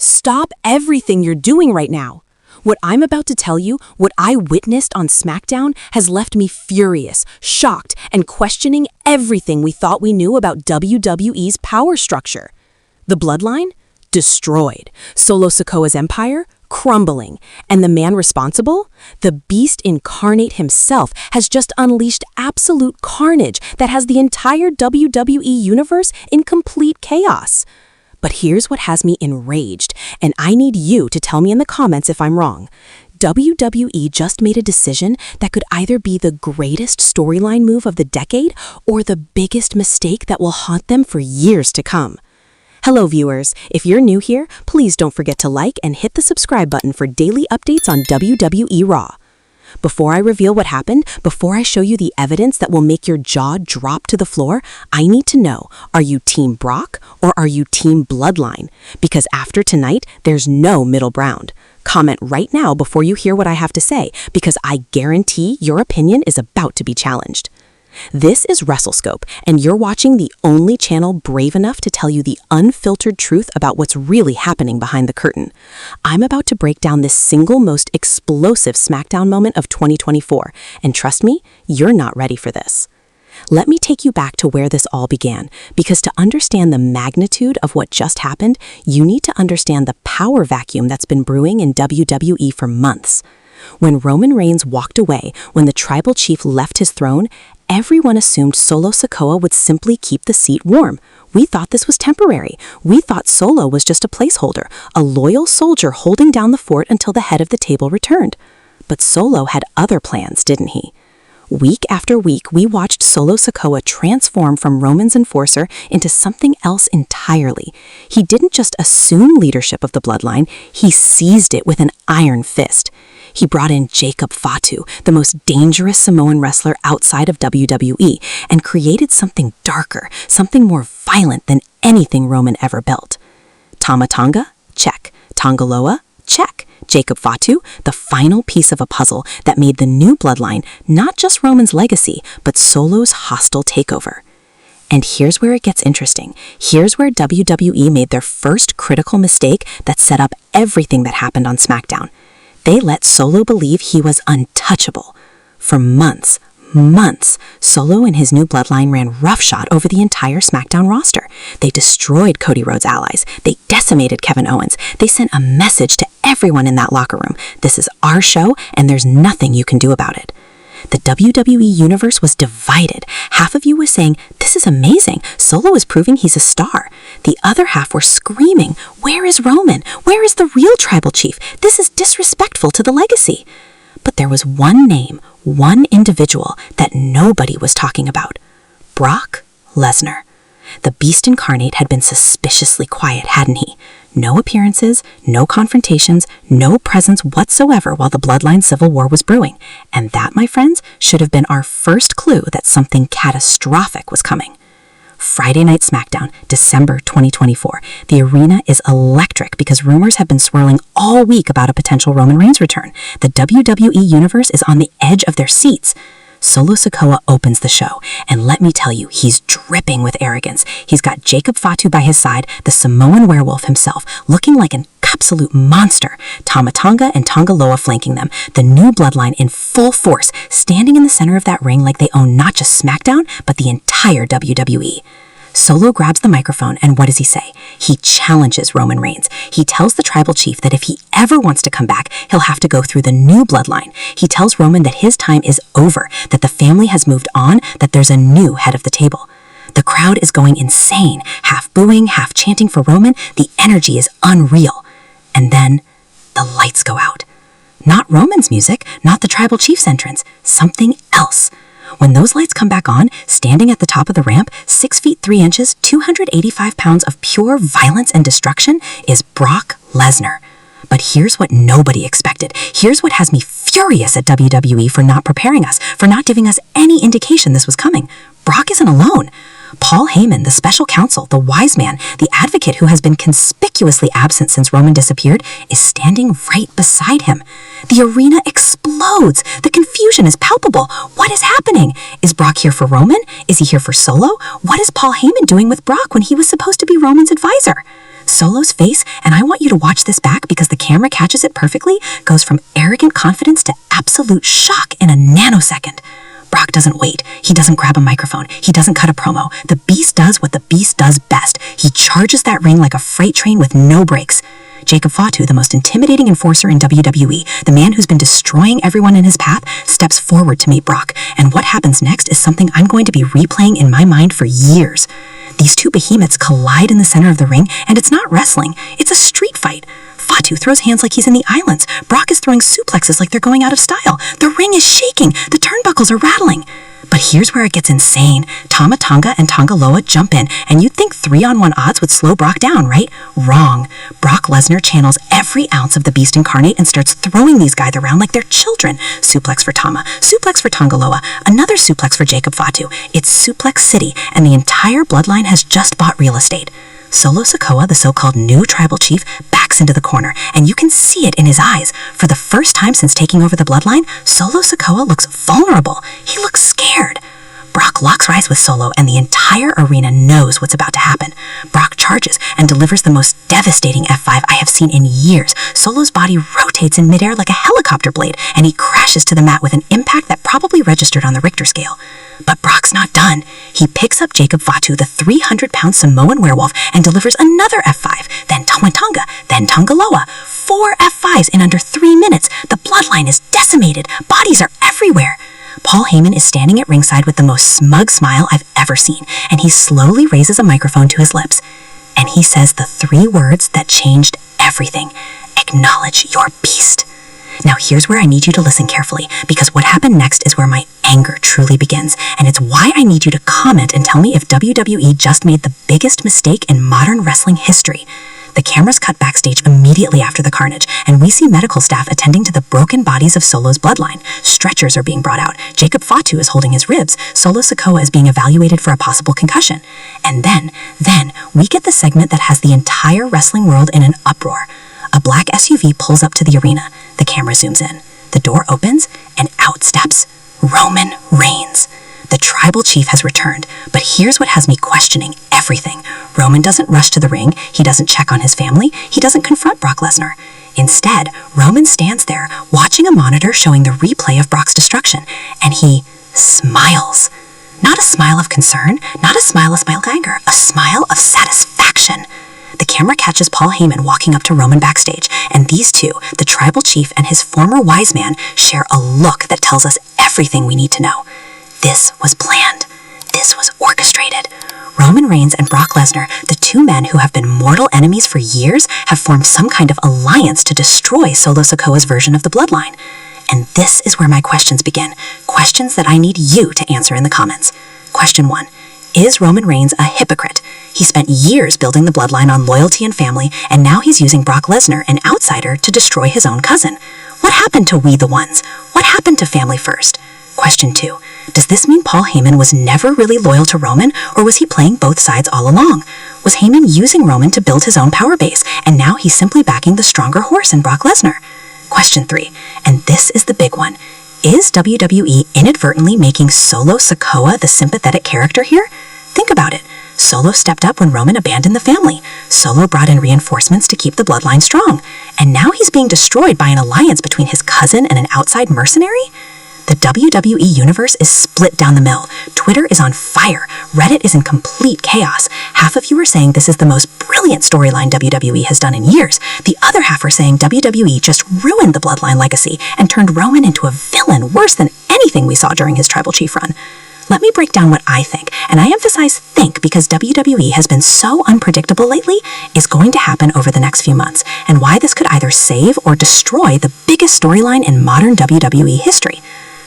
Stop everything you're doing right now. What I'm about to tell you, what I witnessed on SmackDown, has left me furious, shocked, and questioning everything we thought we knew about WWE's power structure. The Bloodline? Destroyed. Solo Sikoa's empire? Crumbling. And the man responsible? The beast incarnate himself has just unleashed absolute carnage that has the entire WWE universe in complete chaos. But here's what has me enraged, and I need you to tell me in the comments if I'm wrong. WWE just made a decision that could either be the greatest storyline move of the decade or the biggest mistake that will haunt them for years to come. Hello viewers, if you're new here, please don't forget to like and hit the subscribe button for daily updates on WWE Raw. Before I reveal what happened, before I show you the evidence that will make your jaw drop to the floor, I need to know, are you Team Brock or are you Team Bloodline? Because after tonight, there's no middle ground. Comment right now before you hear what I have to say, because I guarantee your opinion is about to be challenged. This is WrestleScope, and you're watching the only channel brave enough to tell you the unfiltered truth about what's really happening behind the curtain. I'm about to break down this single most explosive SmackDown moment of 2024, and trust me, you're not ready for this. Let me take you back to where this all began, because to understand the magnitude of what just happened, you need to understand the power vacuum that's been brewing in WWE for months. When Roman Reigns walked away, when the tribal chief left his throne, everyone assumed Solo Sikoa would simply keep the seat warm. We thought this was temporary. We thought Solo was just a placeholder, a loyal soldier holding down the fort until the head of the table returned. But Solo had other plans, didn't he? Week after week, we watched Solo Sikoa transform from Roman's enforcer into something else entirely. He didn't just assume leadership of the Bloodline, he seized it with an iron fist. He brought in Jacob Fatu, the most dangerous Samoan wrestler outside of WWE, and created something darker, something more violent than anything Roman ever built. Tama Tonga? Check. Tongaloa? Check. Jacob Fatu? The final piece of a puzzle that made the new Bloodline not just Roman's legacy, but Solo's hostile takeover. And here's where it gets interesting. Here's where WWE made their first critical mistake that set up everything that happened on SmackDown. They let Solo believe he was untouchable. For months, Solo and his new Bloodline ran roughshod over the entire SmackDown roster. They destroyed Cody Rhodes' allies. They decimated Kevin Owens. They sent a message to everyone in that locker room. This is our show, and there's nothing you can do about it. The WWE universe was divided. Half of you was saying, this is amazing. Solo is proving he's a star. The other half were screaming, where is Roman? Where is the real tribal chief? This is disrespectful to the legacy. But there was one name, one individual that nobody was talking about. Brock Lesnar. The beast incarnate had been suspiciously quiet, hadn't he? No appearances, no confrontations, no presence whatsoever while the Bloodline Civil War was brewing. And that, my friends, should have been our first clue that something catastrophic was coming. Friday Night SmackDown, December 2024. The arena is electric because rumors have been swirling all week about a potential Roman Reigns return. The WWE universe is on the edge of their seats. Solo Sikoa opens the show, and let me tell you, he's dripping with arrogance. He's got Jacob Fatu by his side, the Samoan werewolf himself, looking like an absolute monster. Tama Tonga and Tongaloa flanking them, the new Bloodline in full force, standing in the center of that ring like they own not just SmackDown, but the entire WWE. Solo grabs the microphone, and what does he say? He challenges Roman Reigns. He tells the tribal chief that if he ever wants to come back, he'll have to go through the new Bloodline. He tells Roman that his time is over, that the family has moved on, that there's a new head of the table. The crowd is going insane, half booing, half chanting for Roman. The energy is unreal. And then the lights go out. Not Roman's music, not the tribal chief's entrance, something else. When those lights come back on, standing at the top of the ramp, 6 feet 3 inches, 285 pounds of pure violence and destruction, is Brock Lesnar. But here's what nobody expected. Here's what has me furious at WWE for not preparing us, for not giving us any indication this was coming. Brock isn't alone. Paul Heyman, the special counsel, the wise man, the advocate who has been conspicuously absent since Roman disappeared, is standing right beside him. The arena explodes. The confusion is palpable. What is happening? Is Brock here for Roman? Is he here for Solo? What is Paul Heyman doing with Brock when he was supposed to be Roman's advisor? Solo's face, and I want you to watch this back because the camera catches it perfectly, goes from arrogant confidence to absolute shock in a nanosecond. Brock doesn't wait. He doesn't grab a microphone. He doesn't cut a promo. The Beast does what the Beast does best. He charges that ring like a freight train with no brakes. Jacob Fatu, the most intimidating enforcer in WWE, the man who's been destroying everyone in his path, steps forward to meet Brock. And what happens next is something I'm going to be replaying in my mind for years. These two behemoths collide in the center of the ring, and it's not wrestling. It's a street fight. Fatu throws hands like he's in the islands. Brock is throwing suplexes like they're going out of style. The ring is shaking. The turnbuckles are rattling. But here's where it gets insane. Tama Tonga and Tonga Loa jump in, and you'd think 3-on-1 odds would slow Brock down, right? Wrong. Brock Lesnar channels every ounce of the Beast incarnate and starts throwing these guys around like they're children. Suplex for Tama, suplex for Tonga Loa, another suplex for Jacob Fatu. It's Suplex City, and the entire Bloodline has just bought real estate. Solo Sikoa, the so-called new tribal chief, backs into the corner, and you can see it in his eyes. For the first time since taking over the Bloodline, Solo Sikoa looks vulnerable. He looks scared. Brock locks eyes with Solo, and the entire arena knows what's about to happen. Brock charges and delivers the most devastating F5 I have seen in years. Solo's body rotates in midair like a helicopter blade, and he crashes to the mat with an impact that probably registered on the Richter scale. But Brock's not done. He picks up Jacob Fatu, the 300-pound Samoan werewolf, and delivers another F5, then Tama Tonga, then Tonga Loa. 4 F5s in under 3 minutes. The Bloodline is decimated. Bodies are everywhere. Paul Heyman is standing at ringside with the most smug smile I've ever seen, and he slowly raises a microphone to his lips. And he says the 3 words that changed everything. Acknowledge your beast. Now here's where I need you to listen carefully, because what happened next is where my anger truly begins, and it's why I need you to comment and tell me if WWE just made the biggest mistake in modern wrestling history. The cameras cut backstage immediately after the carnage, and we see medical staff attending to the broken bodies of Solo's Bloodline. Stretchers are being brought out. Jacob Fatu is holding his ribs. Solo Sikoa is being evaluated for a possible concussion. And then we get the segment that has the entire wrestling world in an uproar. A black SUV pulls up to the arena. The camera zooms in. The door opens, and out steps Roman Reigns. The tribal chief has returned, but here's what has me questioning everything. Roman doesn't rush to the ring, he doesn't check on his family, he doesn't confront Brock Lesnar. Instead, Roman stands there, watching a monitor showing the replay of Brock's destruction, and he smiles. Not a smile of concern, not a smile of anger, a smile of satisfaction. The camera catches Paul Heyman walking up to Roman backstage, and these two, the tribal chief and his former wise man, share a look that tells us everything we need to know. This was planned. This was orchestrated. Roman Reigns and Brock Lesnar, the 2 men who have been mortal enemies for years, have formed some kind of alliance to destroy Solo Sikoa's version of the Bloodline. And this is where my questions begin. Questions that I need you to answer in the comments. Question 1. Is Roman Reigns a hypocrite? He spent years building the Bloodline on loyalty and family, and now he's using Brock Lesnar, an outsider, to destroy his own cousin. What happened to We the Ones? What happened to Family First? Question 2. Does this mean Paul Heyman was never really loyal to Roman, or was he playing both sides all along? Was Heyman using Roman to build his own power base, and now he's simply backing the stronger horse in Brock Lesnar? Question 3. And this is the big one. Is WWE inadvertently making Solo Sikoa the sympathetic character here? Think about it. Solo stepped up when Roman abandoned the family. Solo brought in reinforcements to keep the Bloodline strong. And now he's being destroyed by an alliance between his cousin and an outside mercenary? The WWE universe is split down the middle. Twitter is on fire. Reddit is in complete chaos. Half of you are saying this is the most brilliant storyline WWE has done in years. The other half are saying WWE just ruined the Bloodline legacy and turned Roman into a villain worse than anything we saw during his tribal chief run. Let me break down what I think, and I emphasize think because WWE has been so unpredictable lately, is going to happen over the next few months, and why this could either save or destroy the biggest storyline in modern WWE history.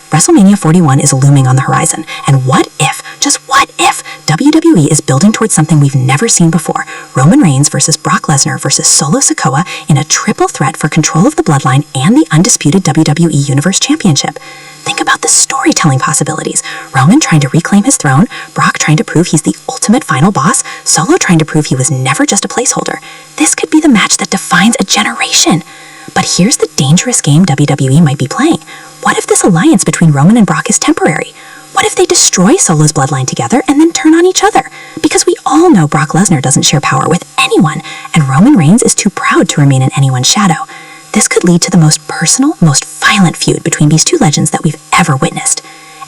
WrestleMania 41 is looming on the horizon, and what if, just what if, WWE is building towards something we've never seen before, Roman Reigns versus Brock Lesnar versus Solo Sikoa in a triple threat for control of the Bloodline and the undisputed WWE Universe Championship. Think about the storytelling possibilities. Roman trying to reclaim his throne, Brock trying to prove he's the ultimate final boss, Solo trying to prove he was never just a placeholder. This could be the match that defines a generation. But here's the dangerous game WWE might be playing. What if this alliance between Roman and Brock is temporary? What if they destroy Solo's bloodline together and then turn on each other? Because we all know Brock Lesnar doesn't share power with anyone, and Roman Reigns is too proud to remain in anyone's shadow. This could lead to the most personal, most violent feud between these two legends that we've ever witnessed.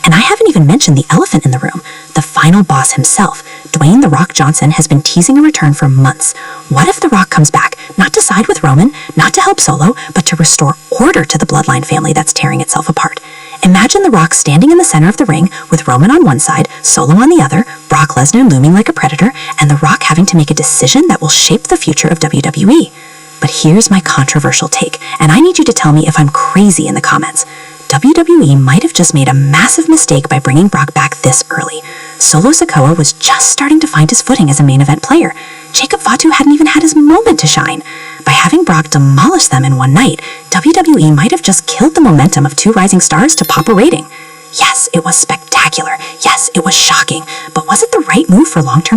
And I haven't even mentioned the elephant in the room, the final boss himself. Dwayne "The Rock" Johnson has been teasing a return for months. What if The Rock comes back, not to side with Roman, not to help Solo, but to restore order to the Bloodline family that's tearing itself apart? Imagine The Rock standing in the center of the ring with Roman on one side, Solo on the other, Brock Lesnar looming like a predator, and The Rock having to make a decision that will shape the future of WWE. But here's my controversial take, and I need you to tell me if I'm crazy in the comments. WWE might have just made a massive mistake by bringing Brock back this early. Solo Sikoa was just starting to find his footing as a main event player. Jacob Fatu hadn't even had his moment to shine. By having Brock demolish them in one night, WWE might have just killed the momentum of two rising stars to pop a rating. Yes, it was spectacular. Yes, it was shocking. But was it the right move for long-term